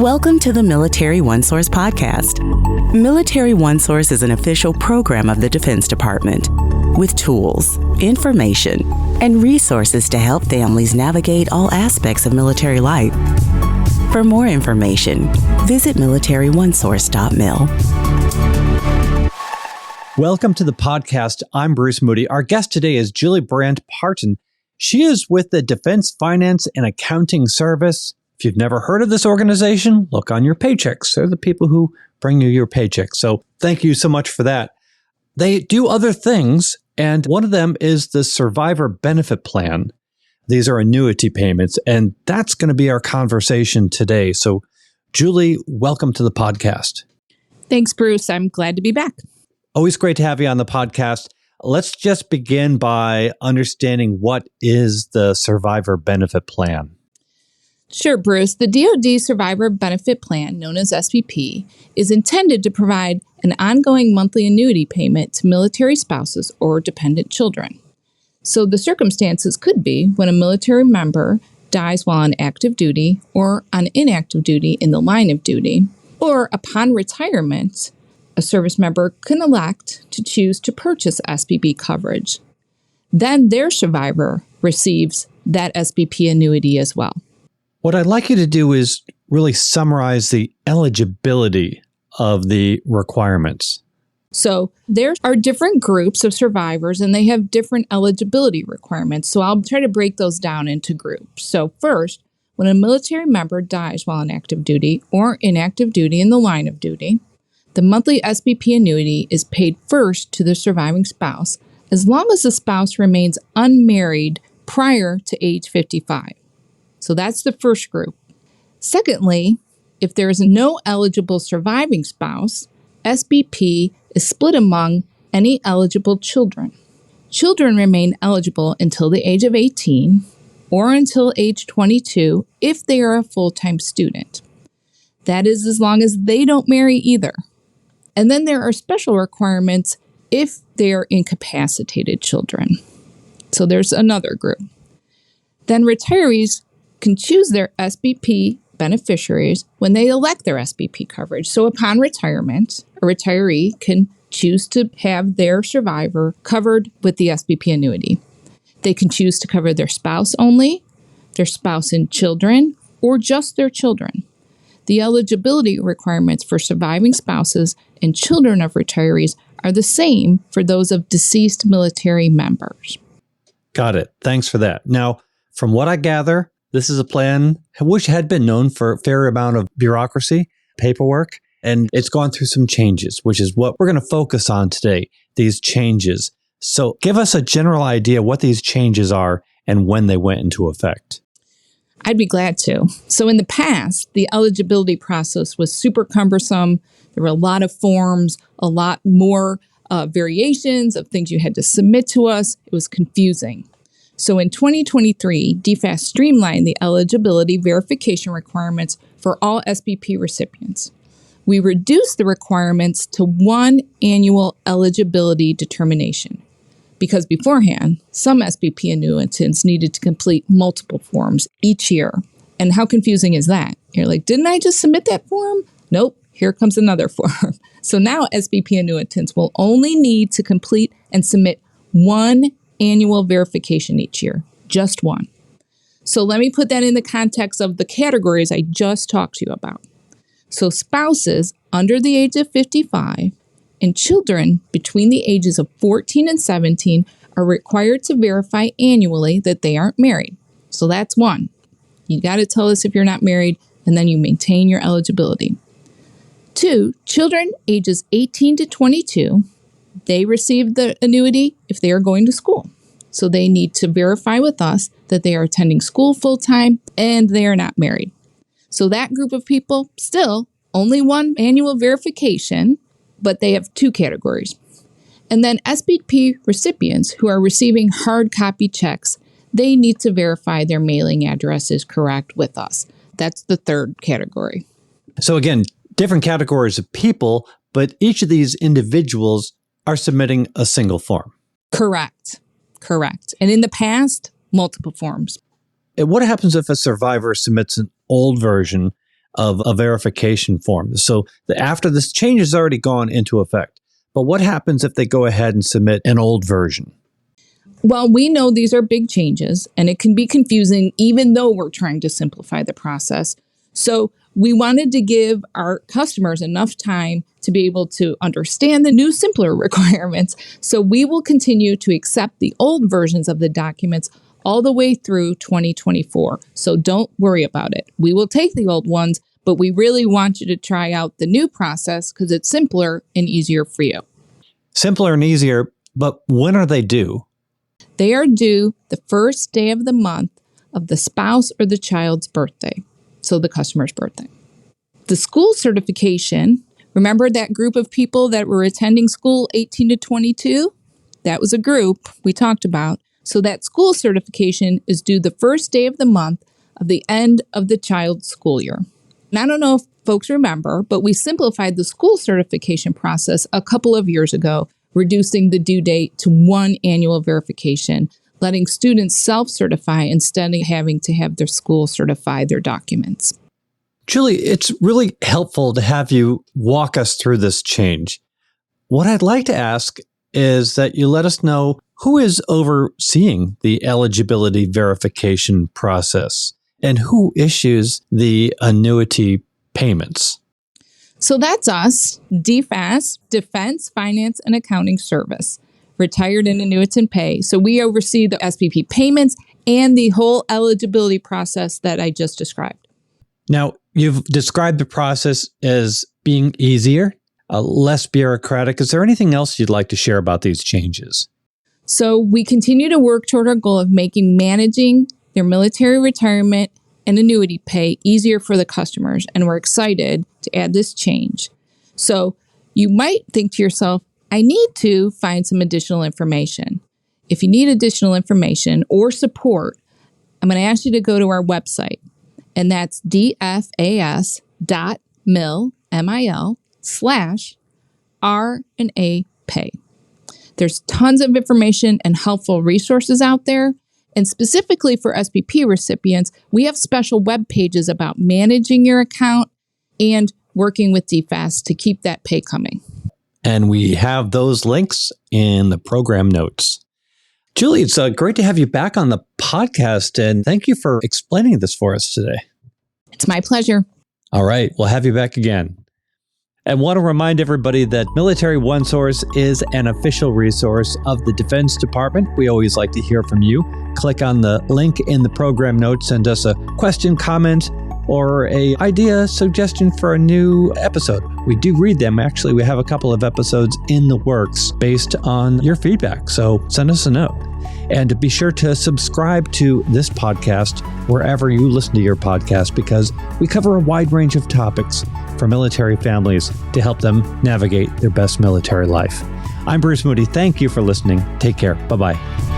Welcome to the Military OneSource Podcast. Military OneSource is an official program of the Defense Department with tools, information, and resources to help families navigate all aspects of military life. For more information, visit MilitaryOneSource.mil. Welcome to the podcast. I'm Bruce Moody. Our guest today is Julie Burandt-Partin. She is with the Defense Finance and Accounting Service. If you've never heard of this organization, look on your paychecks. They're the people who bring you your paychecks. So thank you so much for that. They do other things, and one of them is the Survivor Benefit Plan. These are annuity payments, and that's going to be our conversation today. So, Julie, welcome to the podcast. Thanks, Bruce. I'm glad to be back. Always great to have you on the podcast. Let's just begin by understanding what is the Survivor Benefit Plan. Sure, Bruce. The DoD Survivor Benefit Plan, known as SBP, is intended to provide an ongoing monthly annuity payment to military spouses or dependent children. So the circumstances could be when a military member dies while on active duty or on inactive duty in the line of duty, or upon retirement, a service member can elect to choose to purchase SBP coverage. Then their survivor receives that SBP annuity as well. What I'd like you to do is really summarize the eligibility of the requirements. So there are different groups of survivors and they have different eligibility requirements. So I'll try to break those down into groups. So first, when a military member dies while on active duty or inactive duty in the line of duty, the monthly SBP annuity is paid first to the surviving spouse as long as the spouse remains unmarried prior to age 55. So that's the first group. Secondly, if there is no eligible surviving spouse, SBP is split among any eligible children. Children remain eligible until the age of 18 or until age 22 if they are a full-time student. That is as long as they don't marry either. And then there are special requirements if they are incapacitated children. So there's another group. Then retirees can choose their SBP beneficiaries when they elect their SBP coverage. So upon retirement, a retiree can choose to have their survivor covered with the SBP annuity. They can choose to cover their spouse only, their spouse and children, or just their children. The eligibility requirements for surviving spouses and children of retirees are the same for those of deceased military members. Got it. Thanks for that. Now, from what I gather, this is a plan which had been known for a fair amount of bureaucracy, paperwork, and it's gone through some changes, which is what we're going to focus on today, these changes. So give us a general idea what these changes are and when they went into effect. I'd be glad to. So in the past, the eligibility process was super cumbersome. There were a lot of forms, a lot more variations of things you had to submit to us. It was confusing. So in 2023, DFAS streamlined the eligibility verification requirements for all SBP recipients. We reduced the requirements to one annual eligibility determination because beforehand, some SBP annuitants needed to complete multiple forms each year. And how confusing is that? You're like, didn't I just submit that form? Nope, here comes another form. So now SBP annuitants will only need to complete and submit one annual verification each year, just one. So let me put that in the context of the categories I just talked to you about. So spouses under the age of 55 and children between the ages of 14 and 17 are required to verify annually that they aren't married. So that's one. You got to tell us if you're not married, and then you maintain your eligibility. Two, children ages 18 to 22, they receive the annuity if they are going to school. So they need to verify with us that they are attending school full-time and they are not married. So that group of people, still only one annual verification, but they have two categories. And then SBP recipients who are receiving hard copy checks, they need to verify their mailing address is correct with us. That's the third category. So again, different categories of people, but each of these individuals are submitting a single form. Correct. And in the past, multiple forms. What happens if a survivor submits an old version of a verification form. So after this change has already gone into effect, but what happens if they go ahead and submit an old version? Well, we know these are big changes and it can be confusing even though we're trying to simplify the process. So we wanted to give our customers enough time to be able to understand the new, simpler requirements. So we will continue to accept the old versions of the documents all the way through 2024. So don't worry about it. We will take the old ones, but we really want you to try out the new process because it's simpler and easier for you. Simpler and easier, but when are they due? They are due the first day of the month of the spouse or the child's birthday. So the customer's birthday. The school certification, remember that group of people that were attending school 18 to 22? That was a group we talked about. So that school certification is due the first day of the month of the end of the child's school year. And I don't know if folks remember, but we simplified the school certification process a couple of years ago, reducing the due date to one annual verification, letting students self-certify instead of having to have their school certify their documents. Julie, it's really helpful to have you walk us through this change. What I'd like to ask is that you let us know who is overseeing the eligibility verification process and who issues the annuity payments. So that's us, DFAS, Defense Finance and Accounting Service, retired and annuitant pay. So we oversee the SPP payments and the whole eligibility process that I just described. Now, you've described the process as being easier, less bureaucratic. Is there anything else you'd like to share about these changes? So we continue to work toward our goal of making managing their military retirement and annuity pay easier for the customers, and we're excited to add this change. So you might think to yourself, I need to find some additional information. If you need additional information or support, I'm going to ask you to go to our website, and that's dfas.mil/R&A pay. There's tons of information and helpful resources out there. And specifically for SPP recipients, we have special web pages about managing your account and working with DFAS to keep that pay coming. And we have those links in the program notes. Julie, it's great to have you back on the podcast, and thank you for explaining this for us today. It's my pleasure. All right, we'll have you back again. And want to remind everybody that Military OneSource is an official resource of the Defense Department. We always like to hear from you. Click on the link in the program notes, send us a question, comment, or an idea, suggestion for a new episode. We do read them. Actually, we have a couple of episodes in the works based on your feedback. So send us a note. And be sure to subscribe to this podcast wherever you listen to your podcast, because we cover a wide range of topics for military families to help them navigate their best military life. I'm Bruce Moody. Thank you for listening. Take care. Bye-bye.